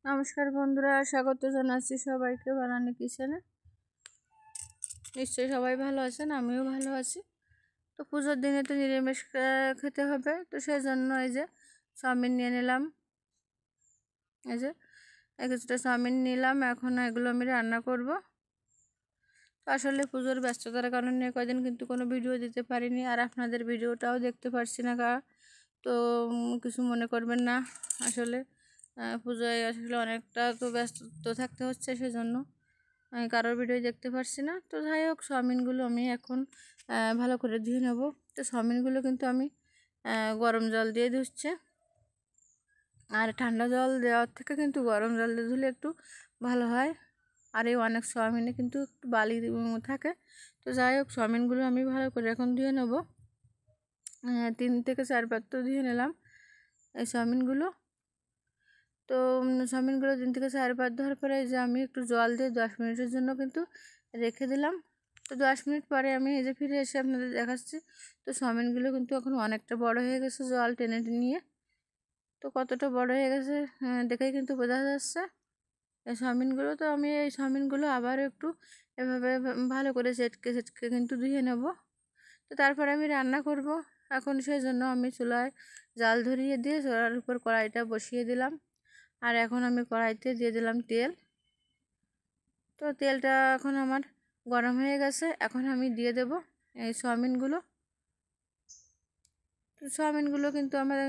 নমস্কার বন্ধুরা, স্বাগত জানাচ্ছি সবাইকে বানানি কিচেনে। নিশ্চয়ই সবাই ভালো আছেন, আমিও ভালো আছি। তো পুজোর দিনে তো নিরামিষ খেতে হবে, তো সেই জন্য এই যে চাউমিন নিয়ে নিলাম। এই যে কিছুটা চাউমিন নিলাম, এখন এগুলো আমি রান্না করব। তো আসলে পুজোর ব্যস্ততার কারণে কয়দিন কিন্তু কোনো ভিডিও দিতে পারিনি, আর আপনাদের ভিডিওটাও দেখতে পারছি না। তো কিছু মনে করবেন না, আসলে পুজোয় আসলে অনেকটা তো ব্যস্ত থাকতে হচ্ছে, সেজন্য আমি কারোর ভিডিও দেখতে পারছি না। তো যাই হোক, চাউমিনগুলো আমি এখন ভালো করে ধুয়ে নেব। তো চাউমিনগুলো কিন্তু আমি গরম জল দিয়ে ধুচ্ছে, আর ঠান্ডা জল দেওয়ার থেকে কিন্তু গরম জল দিয়ে ধুলে একটু ভালো হয়। আর এই অনেক চাউমিনে কিন্তু একটু বালি থাকে। তো যাই হোক, চাউমিনগুলো আমি ভালো করে এখন ধুয়ে নেব। 3 থেকে 4 বার তো ধুয়ে নিলাম এই চাউমিনগুলো। তো চাউমিনগুলো 3 থেকে 4 বার ধোয়ার পরে যে আমি একটু জল দিয়ে 10 মিনিটের জন্য কিন্তু রেখে দিলাম। তো 10 মিনিট পরে আমি এই যে ফিরে এসে আপনাদের দেখাচ্ছি। তো চাউমিনগুলো কিন্তু এখন অনেকটা বড় হয়ে গেছে জল টেনে নিয়ে। তো কতটা বড় হয়ে গেছে দেখেই কিন্তু বোঝা যাচ্ছে। এই চাউমিনগুলো তো আমি এই চাউমিনগুলো আবার একটু এভাবে ভালো করে চেটকে কিন্তু ধুয়ে নেব। তো তারপরে আমি রান্না করব। এখন সেই জন্য আমি চুলায় জাল ধরিয়ে দিয়ে চুলার উপর কড়াইটা বসিয়ে দিলাম। আর এখন আমি কড়াইতে দিয়ে দিলাম তেল। তো তেলটা এখন আমার গরম হয়ে গেছে, এখন আমি দিয়ে দেব এই চাউমিনগুলো। তো চাউমিনগুলো কিন্তু আমার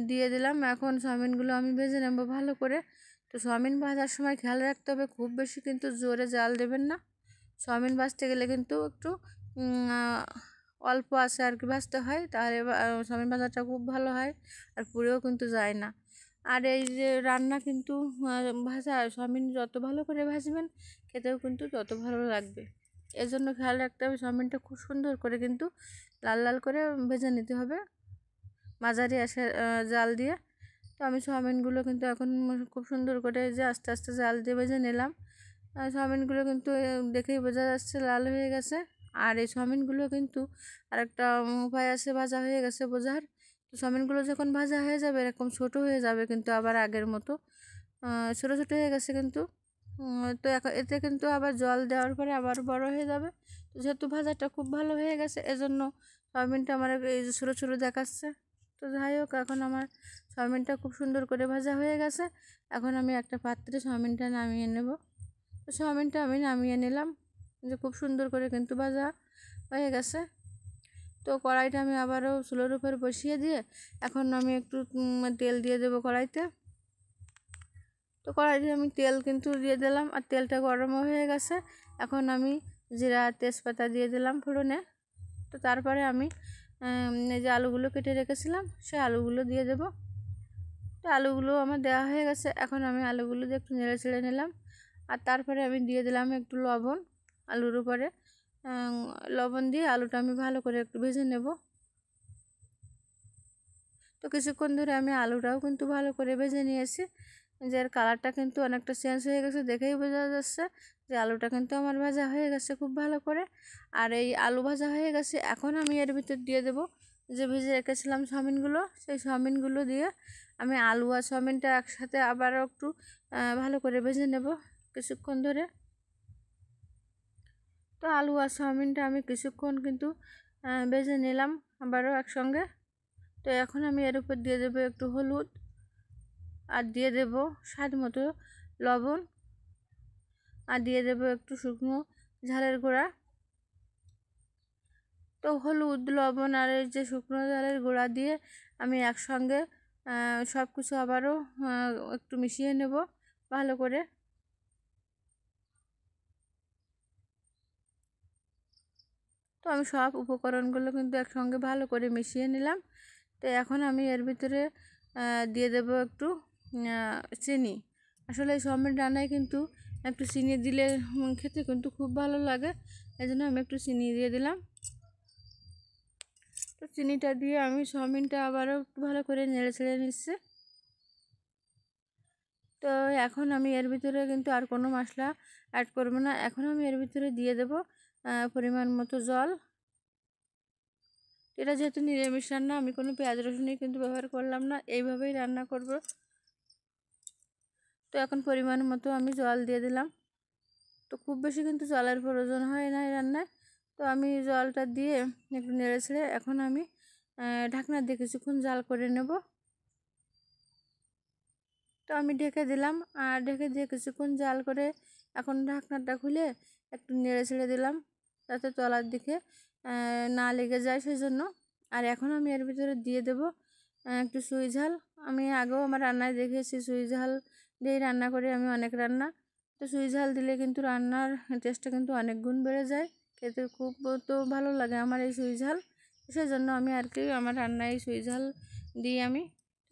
দিয়ে দিলাম। এখন চাউমিনগুলো আমি ভেজে নেব ভালো করে। তো চাউমিন ভাজার সময় খেয়াল রাখতে হবে, খুব বেশি কিন্তু জোরে জাল দেবেন না। চাউমিন ভাজতে গেলে কিন্তু একটু অল্প আছে আর কি ভাজতে হয়, তাহলে চাউমিন ভাজাটা খুব ভালো হয়, আর পুড়েও কিন্তু যায় না। আর এই যে রান্না কিন্তু ভাজা চাউমিন যত ভালো করে ভাজবেন, খেতেও কিন্তু তত ভালো লাগবে। এজন্য খেয়াল রাখতে হবে, চাউমিনটা খুব সুন্দর করে কিন্তু লাল লাল করে ভেজে নিতে হবে মাঝারি জাল দিয়ে। তো আমি চাউমিনগুলো কিন্তু এখন খুব সুন্দর করে যে আস্তে আস্তে জাল দিয়ে ভেজে নিলাম। চাউমিনগুলো কিন্তু দেখেই বোঝা যাচ্ছে লাল হয়ে গেছে। আর এই চাউমিনগুলো কিন্তু আরেকটা উপায় আছে ভাজা হয়ে গেছে বোঝার। তো চাউমিনগুলো যখন ভাজা হয়ে যাবে এরকম ছোট হয়ে যাবে, কিন্তু আবার আগের মতো ছোটো ছোটো হয়ে গেছে কিন্তু। তো এতে কিন্তু আবার জল দেওয়ার পরে আবার বড় হয়ে যাবে। তো যেহেতু ভাজাটা খুব ভালো হয়ে গেছে, এজন্য চাউমিনটা আমার এই যে ছোটো ছোটো দেখাচ্ছে। তো যাই হোক, এখন আমার চাউমিনটা খুব সুন্দর করে ভাজা হয়ে গেছে। এখন আমি একটা পাত্রে চাউমিনটা নামিয়ে নেব। তো চাউমিনটা আমি নামিয়ে নিলাম, যে খুব সুন্দর করে কিন্তু ভাজা হয়ে গেছে। তো কড়াইটা আমি আবারও চুলোর উপর বসিয়ে দিয়ে এখন আমি একটু তেল দিয়ে দেবো কড়াইতে। তো কড়াইতে আমি তেল কিন্তু দিয়ে দিলাম, আর তেলটা গরমও হয়ে গেছে। এখন আমি জিরা তেজপাতা দিয়ে দিলাম ফোড়নে। তো তারপরে আমি এই যে আলুগুলো কেটে রেখেছিলাম সেই আলুগুলো দিয়ে দেব। তো আলুগুলো আমার দেওয়া হয়ে গেছে, এখন আমি আলুগুলো দিয়ে একটু নেড়ে ছেড়ে নিলাম। আর তারপরে আমি দিয়ে দিলাম একটু লবণ আলুর উপরে। লবণ দিয়ে আলুটা আমি ভালো করে একটু ভেজে নেব। তো কিছুক্ষণ ধরে আমি আলুটাও কিন্তু ভালো করে ভেজে নিয়েছি, যে এর কালারটা কিন্তু অনেকটা চেঞ্জ হয়ে গেছে, দেখেই বোঝা যাচ্ছে যে আলুটা কিন্তু আমার ভাজা হয়ে গেছে খুব ভালো করে। আর এই আলু ভাজা হয়ে গেছে, এখন আমি এর ভিতর দিয়ে দেব যে ভেজে রেখেছিলাম চাউমিনগুলো। সেই চাউমিনগুলো দিয়ে আমি আলু আর চাউমিনটা একসাথে আবারও একটু ভালো করে ভেজে নেব কিছুক্ষণ ধরে। তো আলু আর চাউমিনটা আমি কিছুক্ষণ কিন্তু ভেজে নিলাম আবারও একসঙ্গে। তো এখন আমি এর উপর দিয়ে দেবো একটু হলুদ, আর দিয়ে দেব স্বাদ মতো লবণ, আর দিয়ে দেব একটু শুকনো ঝালের গুঁড়া। তো হলুদ লবণ আর এই যে শুকনো ঝালের গুঁড়া দিয়ে আমি একসঙ্গে সব কিছু আবারও একটু মিশিয়ে নেব ভালো করে। তো আমি সব উপকরণগুলো কিন্তু একসঙ্গে ভালো করে মিশিয়ে নিলাম। তো এখন আমি এর ভিতরে দিয়ে দেব একটু চিনি। আসলে এই চাউমিন রান্নায় কিন্তু একটু চিনি দিলে খেতে কিন্তু খুব ভালো লাগে, এই জন্য আমি একটু চিনি দিয়ে দিলাম। তো চিনিটা দিয়ে আমি চাউমিনটা আবারও একটু ভালো করে নেড়ে ছেড়ে নিচ্ছি। তো এখন আমি এর ভিতরে কিন্তু আর কোনো মশলা অ্যাড করব না, এখন আমি এর ভিতরে দিয়ে দেব পরিমাণ মতো জল। এটা যেহেতু নিরামিষ রান্না, আমি কোনো পেঁয়াজ রসুনই কিন্তু ব্যবহার করলাম না, এইভাবেই রান্না করব। তো এখন পরিমাণ মতো আমি জল দিয়ে দিলাম। তো খুব বেশি কিন্তু জলের প্রয়োজন হয় না এই রান্নায়। তো আমি জলটা দিয়ে একটু নেড়ে ছেড়ে এখন আমি ঢাকনা দিয়ে কিছুক্ষণ জাল করে নেব। তো আমি ঢেকে দিলাম, আর ঢেকে দিয়ে কিছুক্ষণ জাল করে এখন ঢাকনাটা খুলে একটু নেড়ে ছেড়ে দিলাম যাতে তলার দিকে না লেগে যায় সেজন্য। আর এখন আমি এর ভিতরে দিয়ে দেব একটু সুই ঝাল। আমি আগেও আমার রান্নায় দেখেছি সুই ঝাল দিয়েই রান্না করি আমি অনেক রান্না। তো সুই ঝাল দিলে কিন্তু রান্নার টেস্টটা কিন্তু অনেক গুণ বেড়ে যায়, খেতে খুব তো ভালো লাগে আমার এই সুই ঝাল। সেজন্য আমি আর কি আমার রান্নায় সুই ঝাল দিই আমি।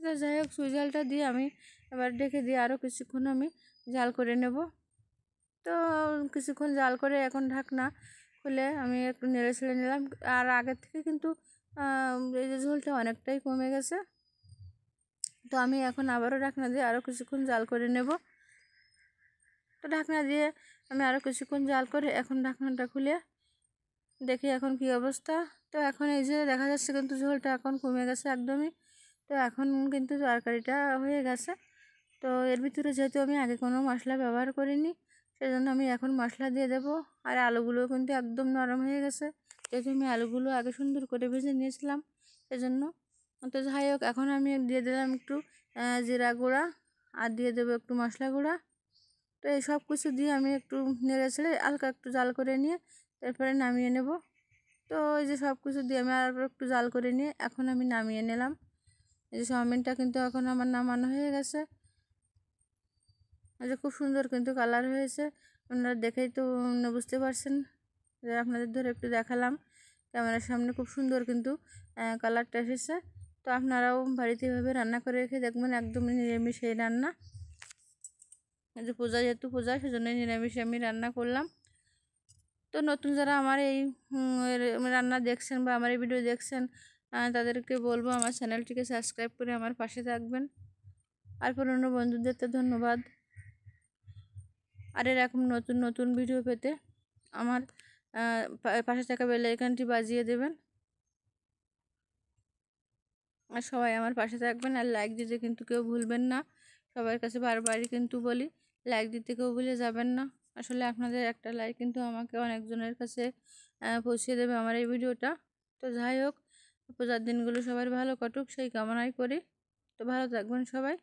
তো যাই হোক, সুই ঝালটা দিয়ে আমি এবার ঢেকে দিয়ে আরও কিছুক্ষণ আমি জাল করে নেব। তো কিছুক্ষণ জাল করে এখন ঢাকনা খুলে আমি একটু নেড়ে ছেড়ে নিলাম। আর আগের থেকে কিন্তু এই যে ঝোলটা অনেকটাই কমে গেছে। তো আমি এখন আবারও ঢাকনা দিয়ে আরও কিছুক্ষণ জাল করে নেব। তো ঢাকনা দিয়ে আমি আরও কিছুক্ষণ জাল করে এখন ঢাকনাটা খুলে দেখি এখন কি অবস্থা। তো এখন এই যে দেখা যাচ্ছে কিন্তু ঝোলটা এখন কমে গেছে একদমই। তো এখন কিন্তু তরকারিটা হয়ে গেছে। তো এর ভিতরে যেহেতু আমি আগে কোনো মশলা ব্যবহার করিনি, সেজন্য আমি এখন মশলা দিয়ে দেব। আর আলুগুলোও কিন্তু একদম নরম হয়ে গেছে, যেহেতু আমি আলুগুলো আগে সুন্দর করে ভেজে নিয়েছিলাম সেজন্য। তো যাই হোক, এখন আমি দিয়ে দিলাম একটু জিরা গুঁড়া আর দিয়ে দেবো একটু মশলা গুঁড়া। তো এই সব কিছু দিয়ে আমি একটু নেড়ে ছেড়ে হালকা একটু জাল করে নিয়ে তারপরে নামিয়ে নেব। তো এই যে সব কিছু দিয়ে আমি আর একটু জাল করে নিয়ে এখন আমি নামিয়ে নিলাম। এই যে চাউমিনটা কিন্তু এখন আমার নামানো হয়ে গেছে। এই যে খুব সুন্দর কিন্তু কালার হয়েছে, আপনারা দেখেই তো বুঝতে পারছেন। যে আপনাদের ধরে একটু দেখালাম ক্যামেরার সামনে, খুব সুন্দর কিন্তু কালারটা এসেছে। তো আপনারাও বাড়িতে এভাবে রান্না করে রেখে দেখবেন, একদমই নিরামিষ এই রান্না। এই যে পূজা, যেহেতু পূজা সেজন্যই নিরামিষ আমি রান্না করলাম। তো নতুন যারা আমার এই রান্না দেখছেন বা আমার এই ভিডিও দেখছেন, তাদেরকে বলবো আমার চ্যানেলটিকে সাবস্ক্রাইব করে আমার পাশে থাকবেন। আর পুরনো বন্ধুদের তো ধন্যবাদ। আর এরকম নতুন নতুন ভিডিও পেতে আমার পাশে থাকা বেল আইকনটি বাজিয়ে দেবেন। আর সবাই আমার পাশে থাকবেন, আর লাইক দিতে কিন্তু কেউ ভুলবেন না। সবার কাছে বারবারই কিন্তু বলি, লাইক দিতে কেউ ভুলে যাবেন না। আসলে আপনাদের একটা লাইক কিন্তু আমাকে অনেকজনের কাছে পৌঁছে দেবে আমার এই ভিডিওটা। তো যাই হোক, পূজার দিনগুলো সবার ভালো কাটুক সেই কামনাই করি। তো ভালো থাকবেন সবাই।